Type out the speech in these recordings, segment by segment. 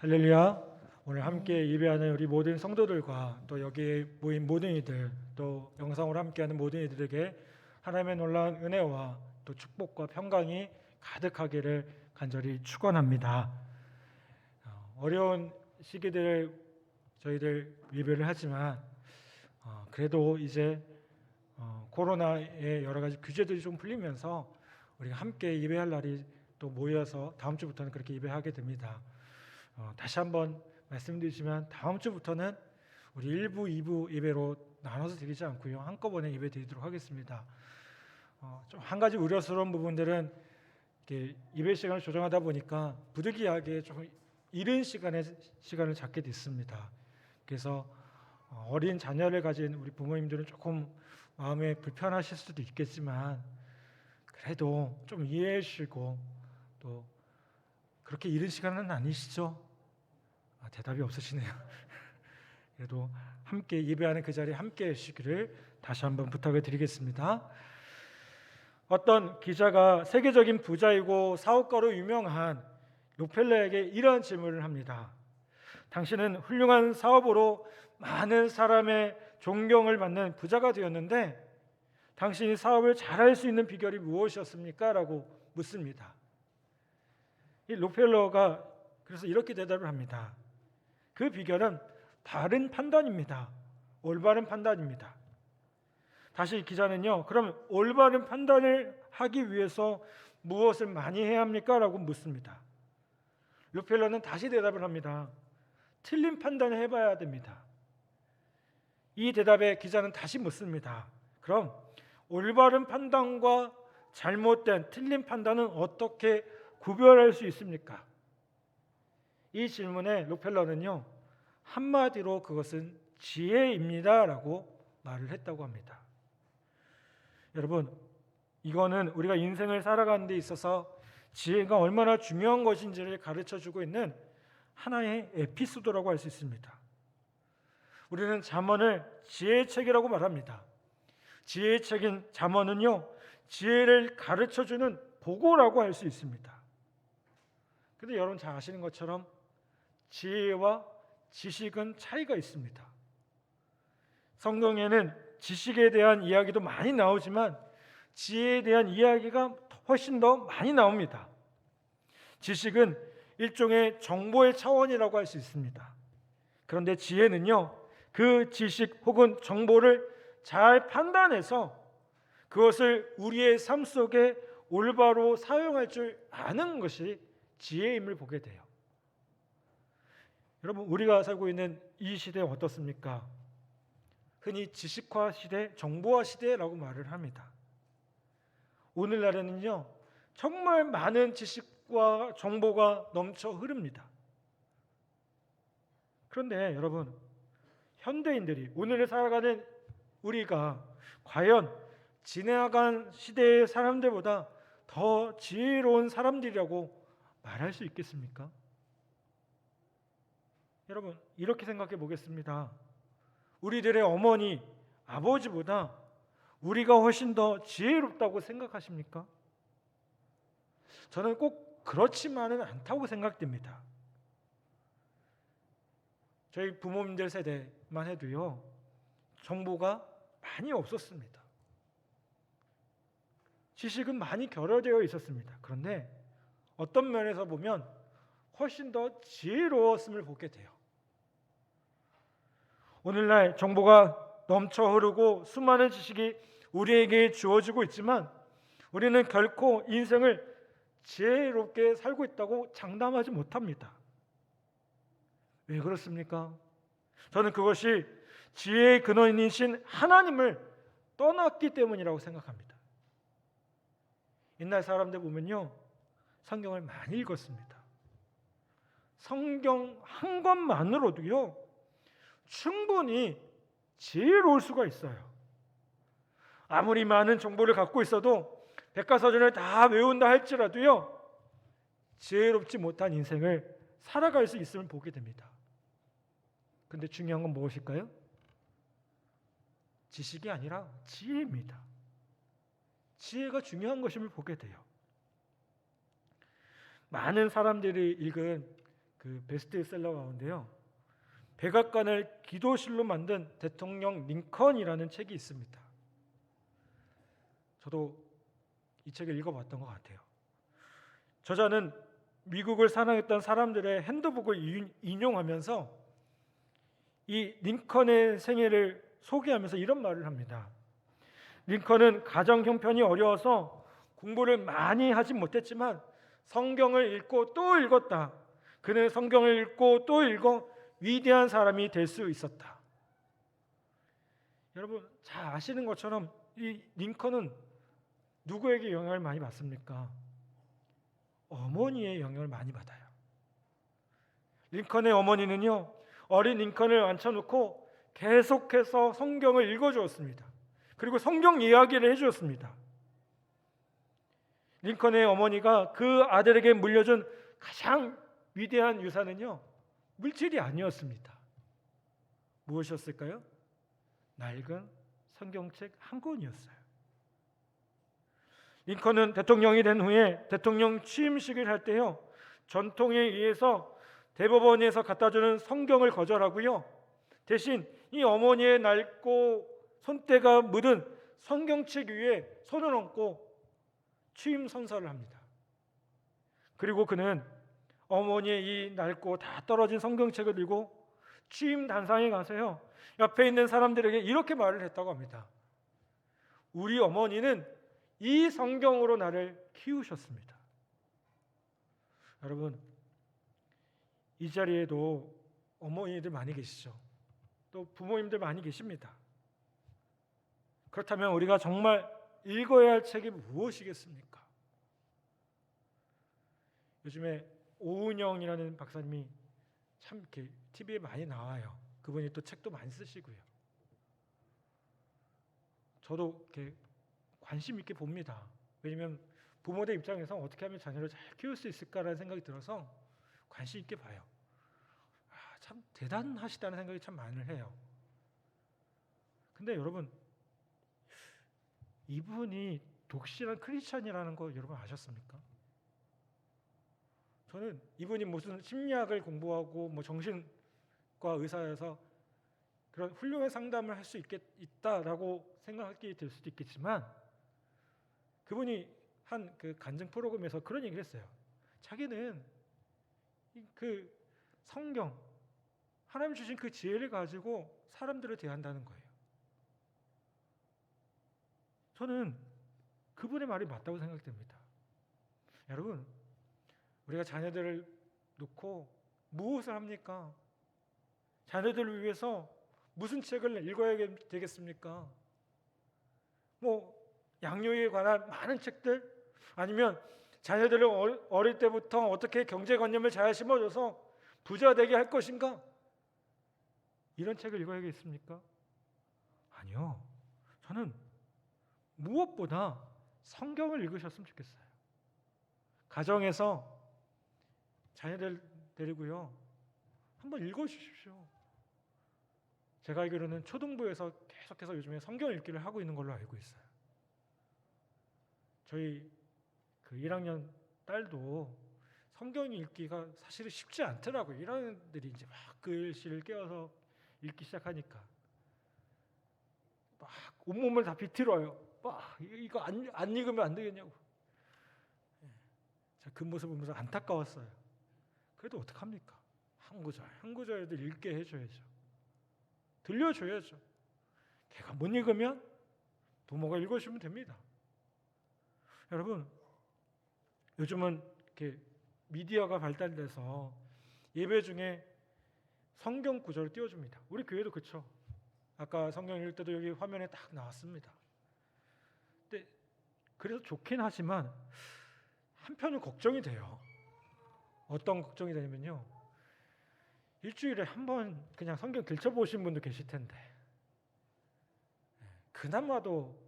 할렐루야. 오늘 함께 예배하는 우리 모든 성도들과 또 여기에 모인 모든 이들, 또 영상으로 함께하는 모든 이들에게 하나님의 놀라운 은혜와 또 축복과 평강이 가득하기를 간절히 축원합니다. 어려운 시기들 저희들 예배를 하지만 그래도 이제 코로나의 여러 가지 규제들이 좀 풀리면서 우리가 함께 예배할 날이 또 모여서 다음 주부터는 그렇게 예배하게 됩니다. 다시 한번 말씀드리지만 다음 주부터는 우리 1부, 2부 예배로 나눠서 드리지 않고요, 한꺼번에 예배 드리도록 하겠습니다. 좀 한 가지 우려스러운 부분들은 이렇게 예배 시간을 조정하다 보니까 부득이하게 좀 이른 시간을 잡게 됐습니다. 그래서 어린 자녀를 가진 우리 부모님들은 조금 마음에 불편하실 수도 있겠지만 그래도 좀 이해해 주시고, 또 그렇게 이른 시간은 아니시죠? 대답이 없으시네요. 그래도 함께 예배하는 그 자리에 함께 해주시기를 다시 한번 부탁을 드리겠습니다. 어떤 기자가 세계적인 부자이고 사업가로 유명한 록펠러에게 이러한 질문을 합니다. 당신은 훌륭한 사업으로 많은 사람의 존경을 받는 부자가 되었는데 당신이 사업을 잘할 수 있는 비결이 무엇이었습니까? 라고 묻습니다. 이 록펠러가 그래서 이렇게 대답을 합니다. 그 비결은 바른 판단입니다. 올바른 판단입니다. 다시 기자는요, 그럼 올바른 판단을 하기 위해서 무엇을 많이 해야 합니까? 라고 묻습니다. 록펠러는 다시 대답을 합니다. 틀린 판단을 해봐야 됩니다. 이 대답에 기자는 다시 묻습니다. 그럼 올바른 판단과 잘못된 틀린 판단은 어떻게 구별할 수 있습니까? 이 질문에 록펠러는요, 한마디로 그것은 지혜입니다 라고 말을 했다고 합니다. 여러분, 이거는 우리가 인생을 살아가는 데 있어서 지혜가 얼마나 중요한 것인지를 가르쳐주고 있는 하나의 에피소드라고 할 수 있습니다. 우리는 잠언을 지혜의 책이라고 말합니다. 지혜의 책인 잠언은요, 지혜를 가르쳐주는 보고라고 할 수 있습니다. 그런데 여러분 잘 아시는 것처럼 지혜와 지식은 차이가 있습니다. 성경에는 지식에 대한 이야기도 많이 나오지만 지혜에 대한 이야기가 훨씬 더 많이 나옵니다. 지식은 일종의 정보의 차원이라고 할 수 있습니다. 그런데 지혜는요, 그 지식 혹은 정보를 잘 판단해서 그것을 우리의 삶 속에 올바로 사용할 줄 아는 것이 지혜임을 보게 돼요. 여러분, 우리가 살고 있는 이 시대는 어떻습니까? 흔히 지식화 시대, 정보화 시대라고 말을 합니다. 오늘날에는요, 정말 많은 지식과 정보가 넘쳐 흐릅니다. 그런데 여러분, 현대인들이, 오늘 살아가는 우리가 과연 지나간 시대의 사람들보다 더 지혜로운 사람들이라고 말할 수 있겠습니까? 여러분, 이렇게 생각해 보겠습니다. 우리들의 어머니, 아버지보다 우리가 훨씬 더 지혜롭다고 생각하십니까? 저는 꼭 그렇지만은 않다고 생각됩니다. 저희 부모님들 세대만 해도요, 정보가 많이 없었습니다. 지식은 많이 결여되어 있었습니다. 그런데 어떤 면에서 보면 훨씬 더 지혜로웠음을 보게 돼요. 오늘날 정보가 넘쳐 흐르고 수많은 지식이 우리에게 주어지고 있지만 우리는 결코 인생을 지혜롭게 살고 있다고 장담하지 못합니다. 왜 그렇습니까? 저는 그것이 지혜의 근원이신 하나님을 떠났기 때문이라고 생각합니다. 옛날 사람들 보면요, 성경을 많이 읽었습니다. 성경 한 권만으로도요, 충분히 지혜로울 수가 있어요. 아무리 많은 정보를 갖고 있어도 백과사전을 다 외운다 할지라도요, 지혜롭지 못한 인생을 살아갈 수 있음을 보게 됩니다. 근데 중요한 건 무엇일까요? 지식이 아니라 지혜입니다. 지혜가 중요한 것임을 보게 돼요. 많은 사람들이 읽은 그 베스트셀러 가운데요. 백악관을 기도실로 만든 대통령 링컨이라는 책이 있습니다. 저도 이 책을 읽어봤던 것 같아요. 저자는 미국을 사랑했던 사람들의 핸드북을 인용하면서 이 링컨의 생애를 소개하면서 이런 말을 합니다. 링컨은 가정 형편이 어려워서 공부를 많이 하지 못했지만 성경을 읽고 또 읽었다. 그는 성경을 읽고 또 읽어 위대한 사람이 될 수 있었다. 여러분 잘 아시는 것처럼 이 링컨은 누구에게 영향을 많이 받습니까? 어머니의 영향을 많이 받아요. 링컨의 어머니는요, 어린 링컨을 앉혀놓고 계속해서 성경을 읽어주었습니다. 그리고 성경 이야기를 해주었습니다. 링컨의 어머니가 그 아들에게 물려준 가장 위대한 유산은요, 물질이 아니었습니다. 무엇이었을까요? 낡은 성경책 한 권이었어요. 링컨은 대통령이 된 후에 대통령 취임식을 할 때요, 전통에 의해서 대법원에서 갖다주는 성경을 거절하고요, 대신 이 어머니의 낡고 손때가 묻은 성경책 위에 손을 얹고 취임 선서를 합니다. 그리고 그는 어머니의 이 낡고 다 떨어진 성경책을 들고 취임 단상에 가서요, 옆에 있는 사람들에게 이렇게 말을 했다고 합니다. 우리 어머니는 이 성경으로 나를 키우셨습니다. 여러분, 이 자리에도 어머니들 많이 계시죠. 또 부모님들 많이 계십니다. 그렇다면 우리가 정말 읽어야 할 책이 무엇이겠습니까? 요즘에 오은영이라는 박사님이 참 이렇게 TV에 많이 나와요. 그분이 또 책도 많이 쓰시고요. 저도 이렇게 관심 있게 봅니다. 왜냐하면 부모들 입장에서 어떻게 하면 자녀를 잘 키울 수 있을까라는 생각이 들어서 관심 있게 봐요. 참 대단하시다는 생각이 참 많이 해요. 근데 여러분, 이분이 독실한 크리스천이라는 거 여러분 아셨습니까? 저는 이분이 무슨 심리학을 공부하고 뭐 정신과 의사여서 그런 훌륭한 상담을 할 수 있다라고 생각하게 될 수도 있겠지만, 그분이 한 그 간증 프로그램에서 그런 얘기를 했어요. 자기는 그 성경, 하나님 주신 그 지혜를 가지고 사람들을 대한다는 거예요. 저는 그분의 말이 맞다고 생각됩니다. 여러분, 우리가 자녀들을 놓고 무엇을 합니까? 자녀들을 위해서 무슨 책을 읽어야 되겠습니까? 뭐 양육에 관한 많은 책들, 아니면 자녀들을 어릴 때부터 어떻게 경제관념을 잘 심어줘서 부자 되게 할 것인가? 이런 책을 읽어야겠습니까? 아니요. 저는 무엇보다 성경을 읽으셨으면 좋겠어요. 가정에서 자녀들 데리고요, 한번 읽어주십시오. 제가 알기로는 초등부에서 계속해서 요즘에 성경 읽기를 하고 있는 걸로 알고 있어요. 저희 그 1학년 딸도 성경 읽기가 사실은 쉽지 않더라고요. 1학년들이 이제 막 글씨를 깨워서 읽기 시작하니까 막 온몸을 다 비틀어요. 막 이거 안 읽으면 안 되겠냐고. 제가 그 모습을 보면서 안타까웠어요. 그래도 어떡합니까? 한 구절에도 읽게 해줘야죠. 들려줘야죠. 걔가 못 읽으면 부모가 읽어주면 됩니다. 여러분, 요즘은 이렇게 미디어가 발달돼서 예배 중에 성경 구절을 띄워줍니다. 우리 교회도 그렇죠. 아까 성경 읽을 때도 여기 화면에 딱 나왔습니다. 근데 그래서 좋긴 하지만 한편은 걱정이 돼요. 어떤 걱정이 되냐면요, 일주일에 한 번 그냥 성경 들춰보신 분도 계실 텐데, 그나마도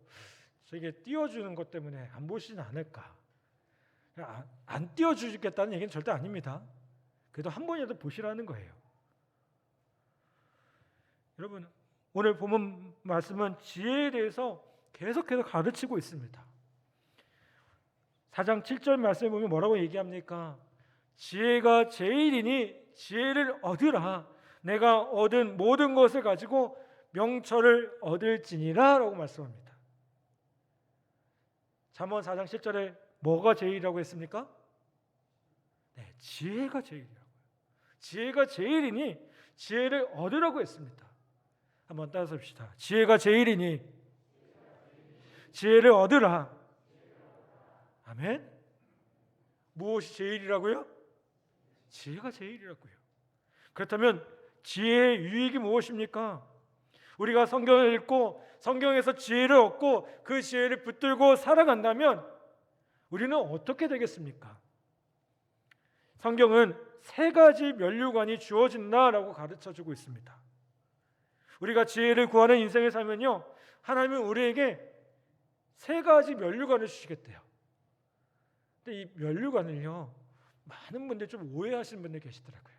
저게 띄워주는 것 때문에 안 보시진 않을까. 안 띄워주겠다는 얘기는 절대 아닙니다. 그래도 한 번이라도 보시라는 거예요. 여러분, 오늘 본문 말씀은 지혜에 대해서 계속해서 가르치고 있습니다. 4장 7절 말씀에 보면 뭐라고 얘기합니까? 지혜가 제일이니 지혜를 얻으라. 내가 얻은 모든 것을 가지고 명철을 얻을지니라 라고 말씀합니다. 잠언 4장 7절에 뭐가 제일이라고 했습니까? 네, 지혜가 제일이라고요. 지혜가 제일이니 지혜를 얻으라고 했습니다. 한번 따라서 봅시다. 지혜가 제일이니 지혜를 얻으라. 아멘. 무엇이 제일이라고요? 지혜가 제일이라고요. 그렇다면 지혜의 유익이 무엇입니까? 우리가 성경을 읽고 성경에서 지혜를 얻고 그 지혜를 붙들고 살아간다면 우리는 어떻게 되겠습니까? 성경은 세 가지 면류관이 주어진다라고 가르쳐주고 있습니다. 우리가 지혜를 구하는 인생을 살면요, 하나님은 우리에게 세 가지 면류관을 주시겠대요. 근데 이 면류관을요, 많은 분들 좀 오해하시는 분들 계시더라고요.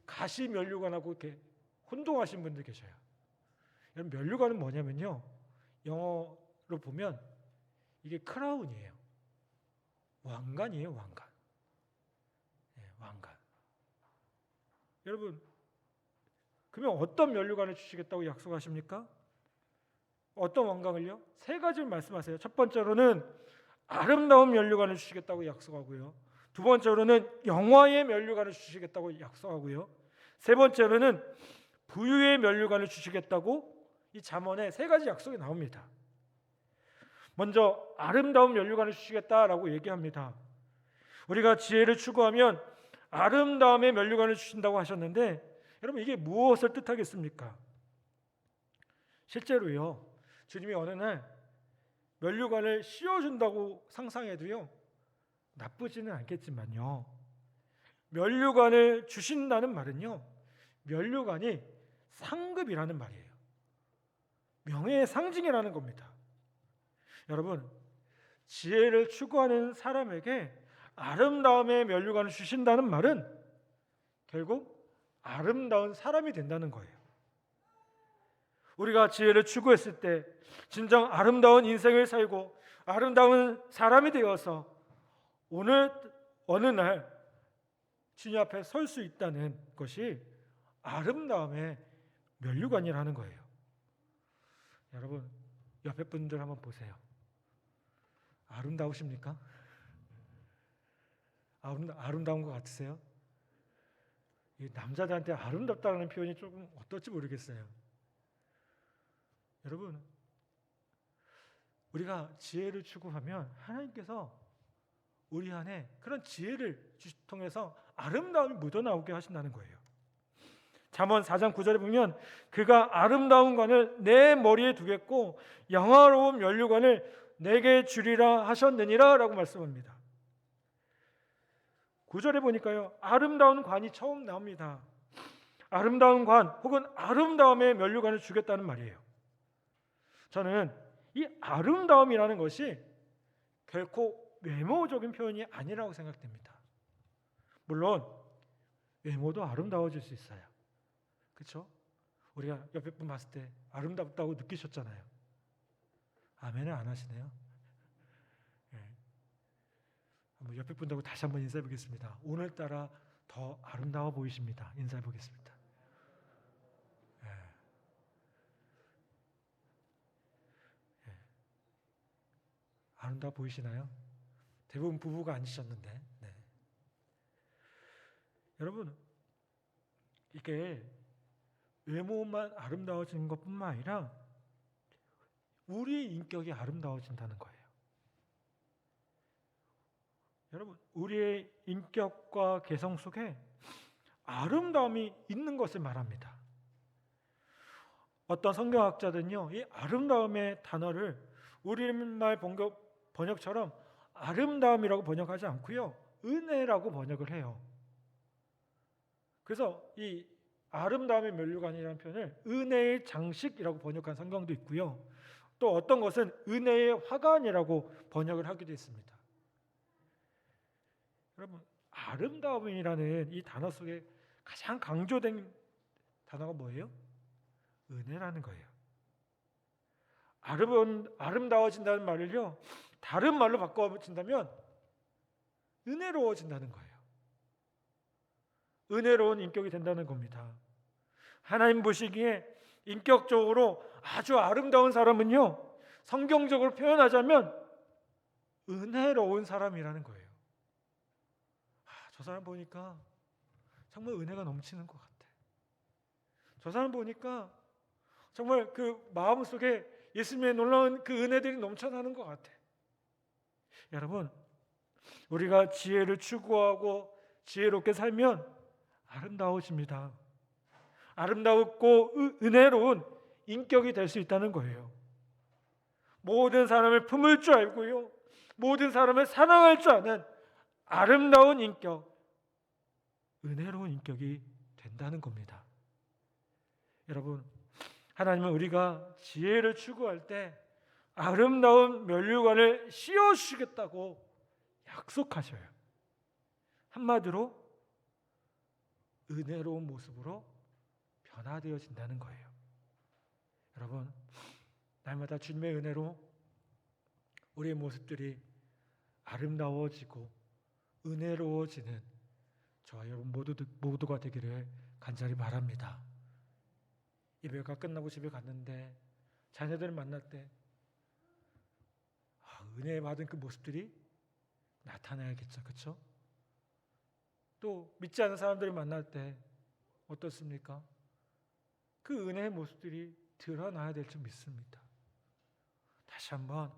가시 면류관하고 이렇게 혼동하시는 분들 계셔요. 여러분, 면류관은 뭐냐면요, 영어로 보면 이게 크라운이에요. 왕관이에요, 왕관. 네, 왕관. 여러분, 그러면 어떤 면류관을 주시겠다고 약속하십니까? 어떤 왕관을요? 세 가지를 말씀하세요. 첫 번째로는 아름다운 면류관을 주시겠다고 약속하고요. 두 번째로는 영화의 면류관을 주시겠다고 약속하고요. 세 번째로는 부유의 면류관을 주시겠다고 이 잠언에 세 가지 약속이 나옵니다. 먼저 아름다운 면류관을 주시겠다라고 얘기합니다. 우리가 지혜를 추구하면 아름다움의 면류관을 주신다고 하셨는데, 여러분, 이게 무엇을 뜻하겠습니까? 실제로요, 주님이 어느 날 면류관을 씌워준다고 상상해도요, 나쁘지는 않겠지만요, 면류관을 주신다는 말은요, 면류관이 상급이라는 말이에요. 명예의 상징이라는 겁니다. 여러분, 지혜를 추구하는 사람에게 아름다움의 면류관을 주신다는 말은 결국 아름다운 사람이 된다는 거예요. 우리가 지혜를 추구했을 때 진정 아름다운 인생을 살고 아름다운 사람이 되어서 오늘 어느 날 주님 앞에 설 수 있다는 것이 아름다움의 면류관이라는 거예요. 여러분, 옆에 분들 한번 보세요. 아름다우십니까? 아름다운 것 같으세요? 이 남자들한테 아름답다는 표현이 조금 어떨지 모르겠어요. 여러분, 우리가 지혜를 추구하면 하나님께서 우리 안에 그런 지혜를 통해서 아름다움이 묻어나오게 하신다는 거예요. 잠언 4장 9절에 보면 그가 아름다운 관을 내 머리에 두겠고 영화로운 면류관을 내게 주리라 하셨느니라 라고 말씀합니다. 9절에 보니까요, 아름다운 관이 처음 나옵니다. 아름다운 관 혹은 아름다움의 면류관을 주겠다는 말이에요. 저는 이 아름다움이라는 것이 결코 외모적인 표현이 아니라고 생각됩니다. 물론 외모도 아름다워질 수 있어요. 그렇죠? 우리가 옆에 분 봤을 때 아름답다고 느끼셨잖아요. 아멘을 안 하시네요. 네. 한번 옆에 분하고 다시 한번 인사해 보겠습니다. 오늘따라 더 아름다워 보이십니다. 인사해 보겠습니다. 네. 네. 아름다워 보이시나요? 대부분 부부가 앉으셨는데. 네. 여러분, 이게 외모만 아름다워지는 것뿐만 아니라 우리의 인격이 아름다워진다는 거예요. 여러분, 우리의 인격과 개성 속에 아름다움이 있는 것을 말합니다. 어떤 성경학자들은요, 이 아름다움의 단어를 우리말 번역처럼 아름다움이라고 번역하지 않고요, 은혜라고 번역을 해요. 그래서 이 아름다움의 면류관이라는 표현을 은혜의 장식이라고 번역한 성경도 있고요, 또 어떤 것은 은혜의 화관이라고 번역을 하기도 했습니다. 여러분, 아름다움이라는 이 단어 속에 가장 강조된 단어가 뭐예요? 은혜라는 거예요. 아름다워진다는 말을요, 다른 말로 바꿔진다면 은혜로워진다는 거예요. 은혜로운 인격이 된다는 겁니다. 하나님 보시기에 인격적으로 아주 아름다운 사람은요, 성경적으로 표현하자면 은혜로운 사람이라는 거예요. 저 사람 보니까 정말 은혜가 넘치는 것 같아. 저 사람 보니까 정말 그 마음속에 예수님의 놀라운 그 은혜들이 넘쳐나는 것 같아. 여러분, 우리가 지혜를 추구하고 지혜롭게 살면 아름다워집니다. 아름답고 은혜로운 인격이 될 수 있다는 거예요. 모든 사람을 품을 줄 알고요, 모든 사람을 사랑할 줄 아는 아름다운 인격, 은혜로운 인격이 된다는 겁니다. 여러분, 하나님은 우리가 지혜를 추구할 때 아름다운 면류관을 씌워주시겠다고 약속하셔요. 한마디로 은혜로운 모습으로 변화되어진다는 거예요. 여러분, 날마다 주님의 은혜로 우리의 모습들이 아름다워지고 은혜로워지는 저와 여러분 모두가 되기를 간절히 바랍니다. 예배가 끝나고 집에 갔는데 자녀들을 만날 때 은혜 받은 그 모습들이 나타나야겠죠, 그렇죠? 또 믿지 않는 사람들을 만날 때 어떻습니까? 그 은혜의 모습들이 드러나야 될 줄 믿습니다. 다시 한번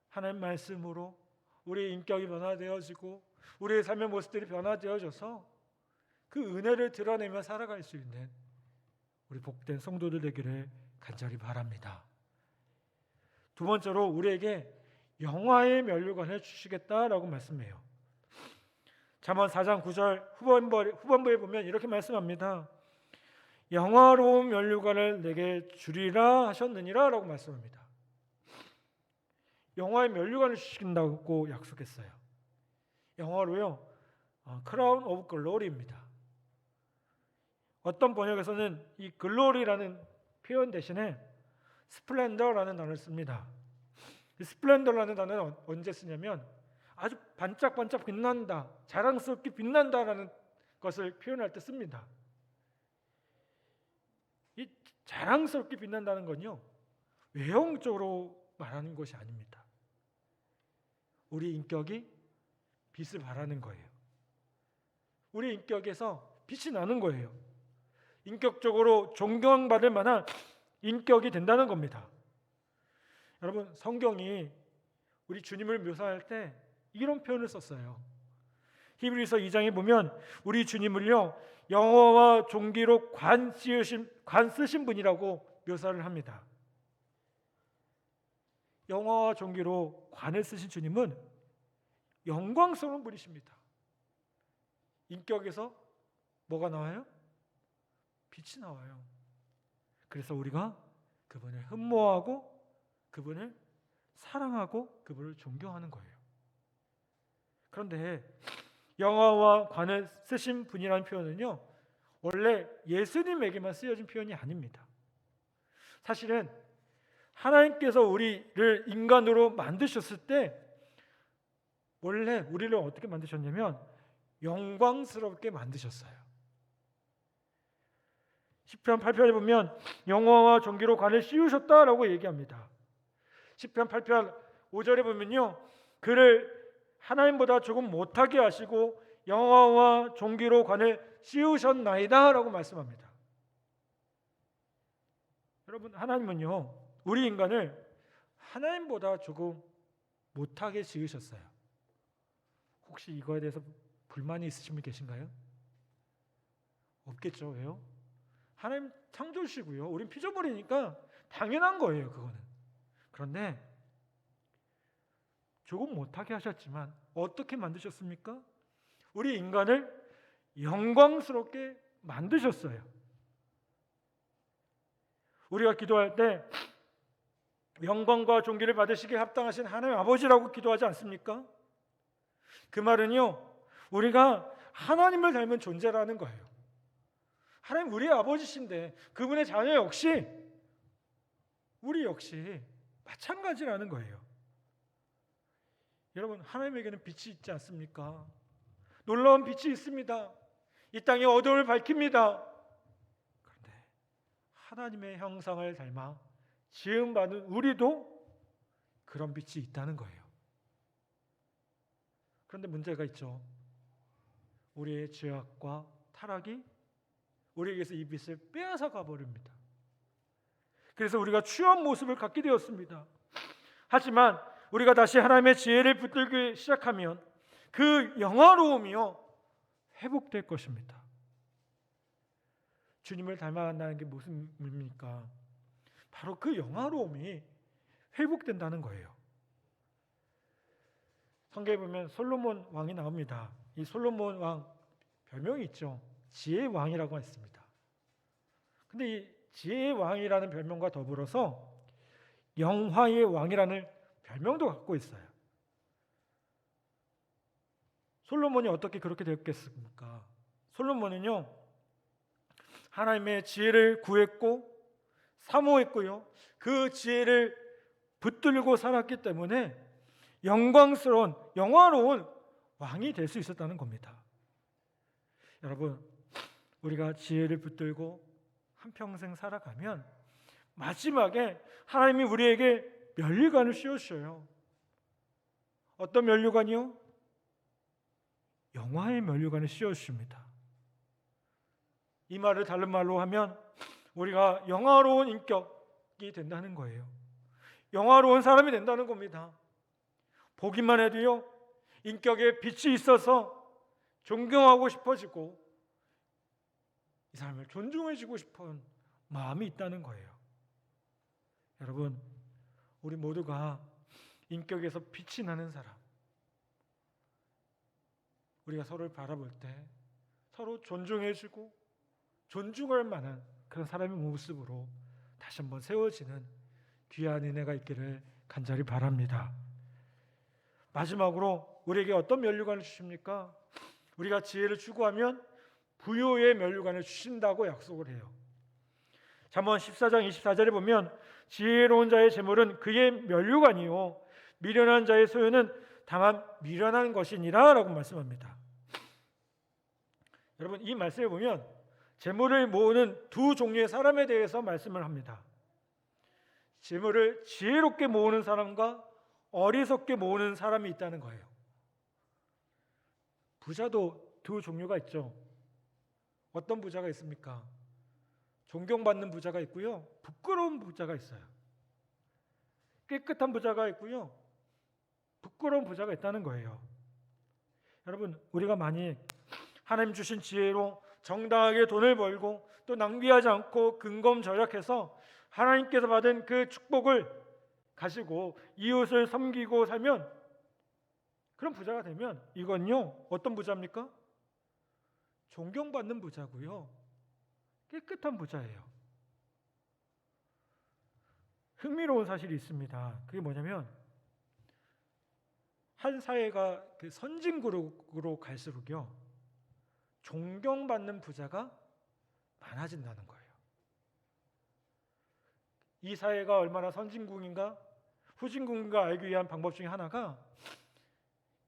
하나님 말씀으로 우리의 인격이 변화되어지고 우리의 삶의 모습들이 변화되어져서 그 은혜를 드러내며 살아갈 수 있는 우리 복된 성도들 되기를 간절히 바랍니다. 두 번째로 우리에게 영화의 면류관을 주시겠다라고 말씀해요. 잠언 4장 9절 후반부에 보면 이렇게 말씀합니다. 영화로운 면류관을 내게 주리라 하셨느니라 라고 말씀합니다. 영화의 면류관을 주신다고 약속했어요. 영화로요, 크라운 오브 글로리입니다. 어떤 번역에서는 이 글로리라는 표현 대신에 스플렌더라는 단어를 씁니다. 이 스플렌더라는 단어는 언제 쓰냐면 아주 반짝반짝 빛난다, 자랑스럽게 빛난다라는 것을 표현할 때 씁니다. 이 자랑스럽게 빛난다는 건요, 외형적으로 말하는 것이 아닙니다. 우리 인격이 빛을 발하는 거예요. 우리 인격에서 빛이 나는 거예요. 인격적으로 존경받을 만한 인격이 된다는 겁니다. 여러분, 성경이 우리 주님을 묘사할 때 이런 표현을 썼어요. 히브리서 2장에 보면 우리 주님을요, 영어와 종기로 관 쓰신 분이라고 묘사를 합니다. 영어와 종기로 관을 쓰신 주님은 영광스러운 분이십니다. 인격에서 뭐가 나와요? 빛이 나와요. 그래서 우리가 그분을 흠모하고 그분을 사랑하고 그분을 존경하는 거예요. 그런데 영화와 관을 쓰신 분이라는 표현은요, 원래 예수님에게만 쓰여진 표현이 아닙니다. 사실은 하나님께서 우리를 인간으로 만드셨을 때 원래 우리를 어떻게 만드셨냐면 영광스럽게 만드셨어요. 시편 8편에 보면 영화와 종기로 관을 씌우셨다라고 얘기합니다. 시편 8편 5절에 보면요, 그를 하나님보다 조금 못하게 하시고 영화와 종기로 관을 씌우셨나이다 라고 말씀합니다. 여러분, 하나님은요, 우리 인간을 하나님보다 조금 못하게 지으셨어요. 혹시 이거에 대해서 불만이 있으신 분 계신가요? 없겠죠. 왜요? 하나님 창조주시고요, 우린 피조물이니까 당연한 거예요, 그거는. 그런데 조금 못하게 하셨지만 어떻게 만드셨습니까? 우리 인간을 영광스럽게 만드셨어요. 우리가 기도할 때 영광과 존귀를 받으시기에 합당하신 하나님 아버지라고 기도하지 않습니까? 그 말은요, 우리가 하나님을 닮은 존재라는 거예요. 하나님 우리의 아버지신데 그분의 자녀 역시 우리 역시 마찬가지라는 거예요. 여러분, 하나님에게는 빛이 있지 않습니까? 놀라운 빛이 있습니다. 이 땅의 어둠을 밝힙니다. 그런데 하나님의 형상을 닮아 지음받은 우리도 그런 빛이 있다는 거예요. 그런데 문제가 있죠. 우리의 죄악과 타락이 우리에게서 이 빛을 빼앗아 가버립니다. 그래서 우리가 추한 모습을 갖게 되었습니다. 하지만 우리가 다시 하나님의 지혜를 붙들기 시작하면 그 영화로움이요 회복될 것입니다. 주님을 닮아간다는 게 무슨 의미입니까? 바로 그 영화로움이 회복된다는 거예요. 성경에 보면 솔로몬 왕이 나옵니다. 이 솔로몬 왕 별명이 있죠. 지혜의 왕이라고 했습니다. 근데 이 지혜의 왕이라는 별명과 더불어서 영화의 왕이라는 별명도 갖고 있어요. 솔로몬이 어떻게 그렇게 되었겠습니까? 솔로몬은요 하나님의 지혜를 구했고 사모했고요 그 지혜를 붙들고 살았기 때문에 영광스러운 영화로운 왕이 될 수 있었다는 겁니다. 여러분, 우리가 지혜를 붙들고 한평생 살아가면 마지막에 하나님이 우리에게 면류관을 씌워주셔요. 어떤 면류관이요? 영화의 면류관을 씌워주십니다. 이 말을 다른 말로 하면 우리가 영화로운 인격이 된다는 거예요. 영화로운 사람이 된다는 겁니다. 보기만 해도요 인격에 빛이 있어서 존경하고 싶어지고 이 사람을 존중해주고 싶은 마음이 있다는 거예요. 여러분, 우리 모두가 인격에서 빛이 나는 사람, 우리가 서로를 바라볼 때 서로 존중해주고 존중할 만한 그런 사람의 모습으로 다시 한번 세워지는 귀한 은혜가 있기를 간절히 바랍니다. 마지막으로 우리에게 어떤 면류관을 주십니까? 우리가 지혜를 추구하면 부요의 면류관을 주신다고 약속을 해요. 잠언 14장 24절에 보면 지혜로운 자의 재물은 그의 면류관이요 미련한 자의 소유는 다만 미련한 것이니라 라고 말씀합니다. 여러분, 이 말씀에 보면 재물을 모으는 두 종류의 사람에 대해서 말씀을 합니다. 재물을 지혜롭게 모으는 사람과 어리석게 모으는 사람이 있다는 거예요. 부자도 두 종류가 있죠. 어떤 부자가 있습니까? 존경받는 부자가 있고요, 부끄러운 부자가 있어요. 깨끗한 부자가 있고요, 부끄러운 부자가 있다는 거예요. 여러분, 우리가 만약 하나님 주신 지혜로 정당하게 돈을 벌고 또 낭비하지 않고 근검절약해서 하나님께서 받은 그 축복을 가지고 이웃을 섬기고 살면, 그런 부자가 되면 이건요 어떤 부자입니까? 존경받는 부자고요, 깨끗한 부자예요. 흥미로운 사실이 있습니다. 그게 뭐냐면 한 사회가 그 선진국으로 갈수록요 존경받는 부자가 많아진다는 거예요. 이 사회가 얼마나 선진국인가 후진국인가 알기 위한 방법 중에 하나가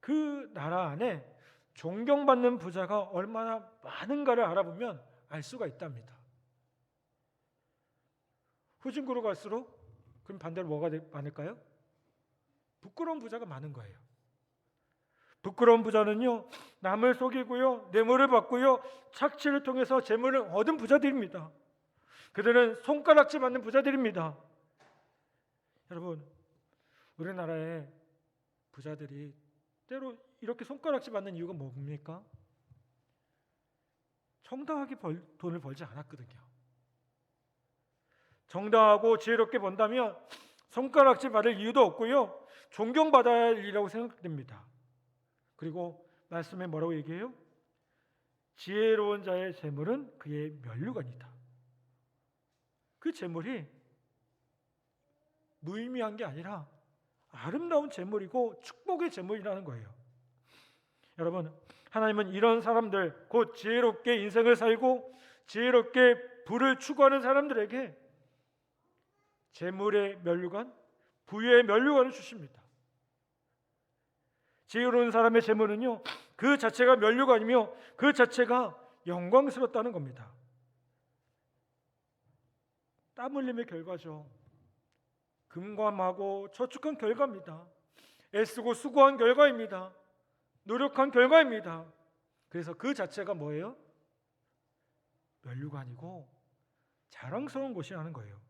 그 나라 안에 존경받는 부자가 얼마나 많은가를 알아보면 알 수가 있답니다. 후진국으로 갈수록 그럼 반대로 뭐가 많을까요? 부끄러운 부자가 많은 거예요. 부끄러운 부자는요 남을 속이고요 뇌물을 받고요 착취를 통해서 재물을 얻은 부자들입니다. 그들은 손가락질 받는 부자들입니다. 여러분, 우리나라의 부자들이 때로 이렇게 손가락질 받는 이유가 뭡니까? 정당하게 돈을 벌지 않았거든요. 정당하고 지혜롭게 번다면 손가락질 받을 이유도 없고요 존경받아야 할 일이라고 생각됩니다. 그리고 말씀에 뭐라고 얘기해요? 지혜로운 자의 재물은 그의 면류관이다. 그 재물이 무의미한 게 아니라 아름다운 재물이고 축복의 재물이라는 거예요. 여러분, 하나님은 이런 사람들, 곧 지혜롭게 인생을 살고 지혜롭게 부를 추구하는 사람들에게 재물의 면류관, 부의 면류관을 주십니다. 지혜로운 사람의 재물은요 그 자체가 면류관이며 그 자체가 영광스럽다는 겁니다. 땀 흘림의 결과죠. 금감하고 저축한 결과입니다. 애쓰고 수고한 결과입니다. 노력한 결과입니다. 그래서 그 자체가 뭐예요? 면류관이고 자랑스러운 곳이라는 거예요.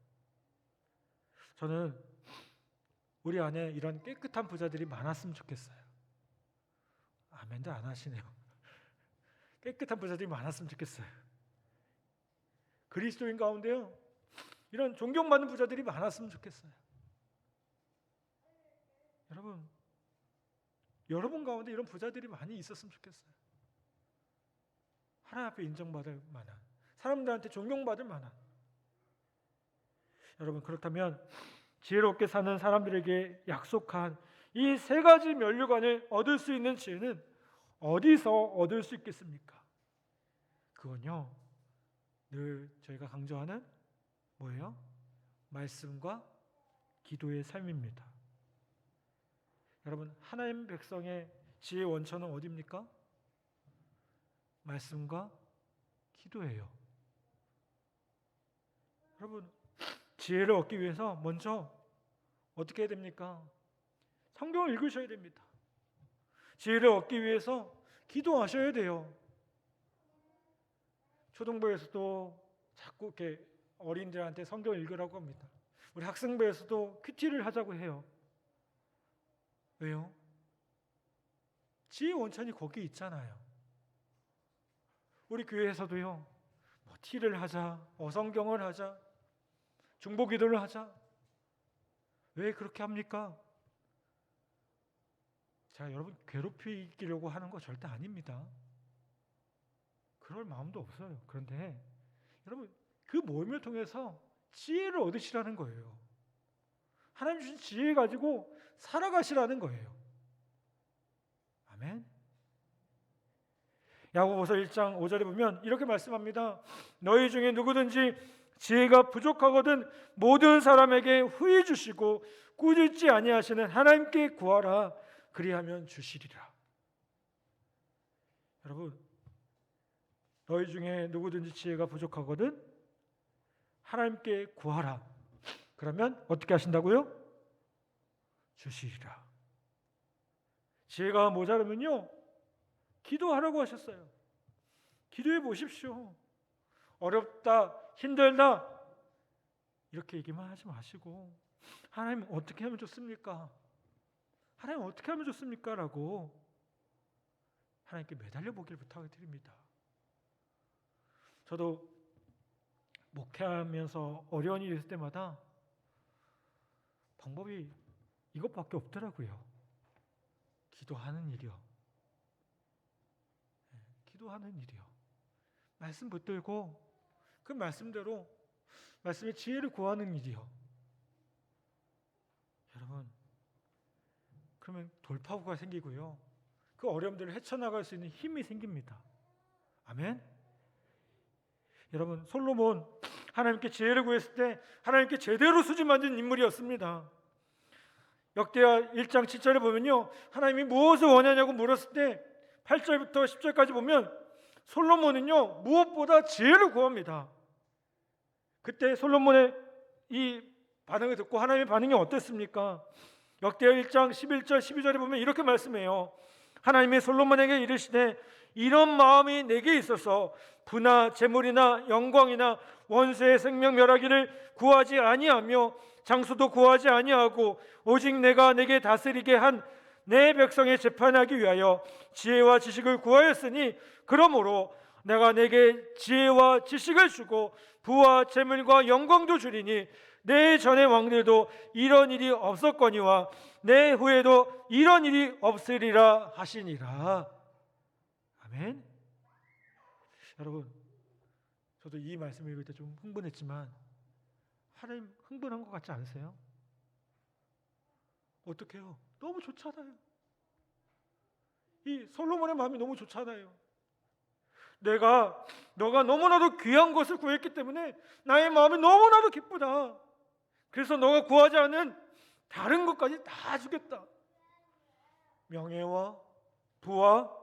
저는 우리 안에 이런 깨끗한 부자들이 많았으면 좋겠어요. 아멘도 안 하시네요. 깨끗한 부자들이 많았으면 좋겠어요. 그리스도인 가운데요, 이런 존경받는 부자들이 많았으면 좋겠어요. 여러분 가운데 이런 부자들이 많이 있었으면 좋겠어요. 하나님 앞에 인정받을 만한, 사람들한테 존경받을 만한. 여러분, 그렇다면 지혜롭게 사는 사람들에게 약속한 이 세 가지 면류관을 얻을 수 있는 지혜는 어디서 얻을 수 있겠습니까? 그건요, 늘 저희가 강조하는 뭐예요? 말씀과 기도의 삶입니다. 여러분, 하나님 백성의 지혜의 원천은 어디입니까? 말씀과 기도예요. 여러분, 지혜를 얻기 위해서 먼저 어떻게 해야 됩니까? 성경을 읽으셔야 됩니다. 지혜를 얻기 위해서 기도하셔야 돼요. 초등부에서도 자꾸 이렇게 어린이들한테 성경을 읽으라고 합니다. 우리 학생부에서도 큐티를 하자고 해요. 왜요? 지혜의 원천이 거기 있잖아요. 우리 교회에서도요, 뭐 티를 하자, 어성경을 하자, 중보기도를 하자. 왜 그렇게 합니까? 자, 여러분, 괴롭히려고 하는 거 절대 아닙니다. 그럴 마음도 없어요. 그런데 여러분, 그 모임을 통해서 지혜를 얻으시라는 거예요. 하나님 주신 지혜 가지고 살아가시라는 거예요. 아멘. 야고보서 1장 5절에 보면 이렇게 말씀합니다. 너희 중에 누구든지 지혜가 부족하거든 모든 사람에게 후히 주시고 꾸짖지 아니하시는 하나님께 구하라. 그리하면 주시리라. 여러분, 너희 중에 누구든지 지혜가 부족하거든 하나님께 구하라. 그러면 어떻게 하신다고요? 주시리라. 지혜가 모자르면요, 기도하라고 하셨어요. 기도해 보십시오. 어렵다, 힘들다 이렇게 얘기만 하지 마시고, 하나님 어떻게 하면 좋습니까? 하나님 어떻게 하면 좋습니까? 라고 하나님께 매달려 보길 부탁을 드립니다. 저도 목회하면서 어려운 일이 있을 때마다 방법이 이것밖에 없더라고요. 기도하는 일이요. 기도하는 일이요. 말씀 붙들고 그 말씀대로 말씀의 지혜를 구하는 일이요. 여러분, 그러면 돌파구가 생기고요, 그 어려움들을 헤쳐나갈 수 있는 힘이 생깁니다. 아멘. 여러분, 솔로몬 하나님께 지혜를 구했을 때 하나님께 제대로 수주만진 인물이었습니다. 역대하 1장 7절에 보면요, 하나님이 무엇을 원하냐고 물었을 때 8절부터 10절까지 보면 솔로몬은요, 무엇보다 지혜를 구합니다. 그때 솔로몬의 이 반응을 듣고 하나님의 반응이 어땠습니까? 역대하 1장 11절 12절에 보면 이렇게 말씀해요. 하나님이 솔로몬에게 이르시되 이런 마음이 내게 있어서 부나 재물이나 영광이나 원수의 생명 멸하기를 구하지 아니하며 장수도 구하지 아니하고 오직 내가 내게 다스리게 한 내 백성의 재판하기 위하여 지혜와 지식을 구하였으니 그러므로 내가 내게 지혜와 지식을 주고 부와 재물과 영광도 주리니 내 전의 왕들도 이런 일이 없었거니와 내 후에도 이런 일이 없으리라 하시니라. 아멘. 여러분, 저도 이 말씀을 읽을 때 좀 흥분했지만 하나님 흥분한 것 같지 않으세요? 어떡해요? 너무 좋잖아요. 이 솔로몬의 마음이 너무 좋잖아요. 너가 너무나도 귀한 것을 구했기 때문에 나의 마음이 너무나도 기쁘다. 그래서 너가 구하지 않은 다른 것까지 다 주겠다. 명예와 부와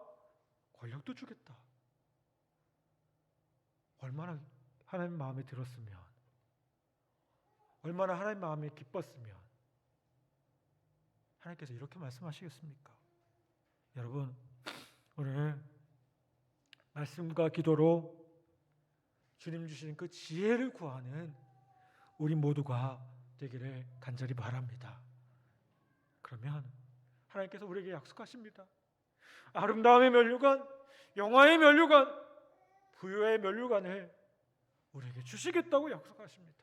권력도 주겠다. 얼마나 하나님 마음에 들었으면, 얼마나 하나님 마음에 기뻤으면 하나님께서 이렇게 말씀하시겠습니까? 여러분, 오늘 말씀과 기도로 주님 주시는 그 지혜를 구하는 우리 모두가 되기를 간절히 바랍니다. 그러면 하나님께서 우리에게 약속하십니다. 아름다움의 면류관, 영화의 면류관, 부유의 면류관을 우리에게 주시겠다고 약속하십니다.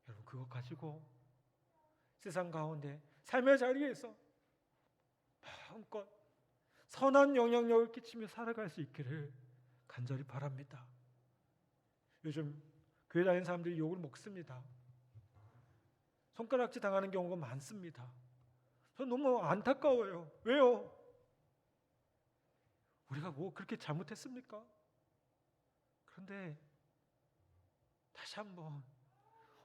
여러분, 그거 가지고 세상 가운데 삶의 자리에서 마음껏 선한 영향력을 끼치며 살아갈 수 있기를 간절히 바랍니다. 요즘 교회 다니는 사람들이 욕을 먹습니다. 손가락질 당하는 경우가 많습니다. 저 너무 안타까워요. 왜요? 우리가 뭐 그렇게 잘못했습니까? 그런데 다시 한번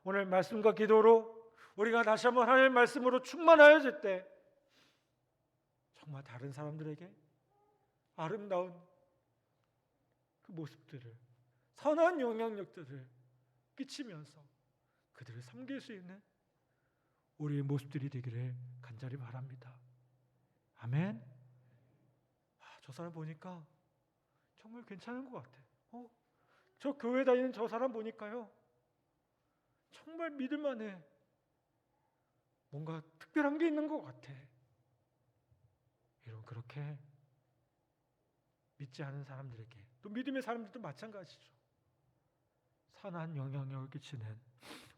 오늘 말씀과 기도로 우리가 다시 한번 하나님의 말씀으로 충만하여질 때 정말 다른 사람들에게 아름다운 그 모습들을, 선한 영향력들을 끼치면서 그들을 섬길 수 있는 우리의 모습들이 되기를 간절히 바랍니다. 아멘. 저 사람 보니까 정말 괜찮은 것 같아. 저 교회 다니는 저 사람 보니까요, 정말 믿을만해. 뭔가 특별한 게 있는 것 같아. 여러분, 그렇게 믿지 않은 사람들에게, 또 믿음의 사람들도 마찬가지죠. 선한 영향력을 끼치는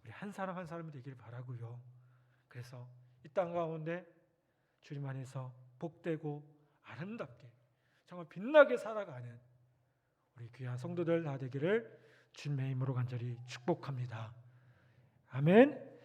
우리 한 사람 한 사람이 되기를 바라고요. 그래서 이 땅 가운데 주님 안에서 복되고 아름답게 정말 빛나게 살아가는 우리 귀한 성도들 다 되기를 주님의 이름으로 간절히 축복합니다. 아멘.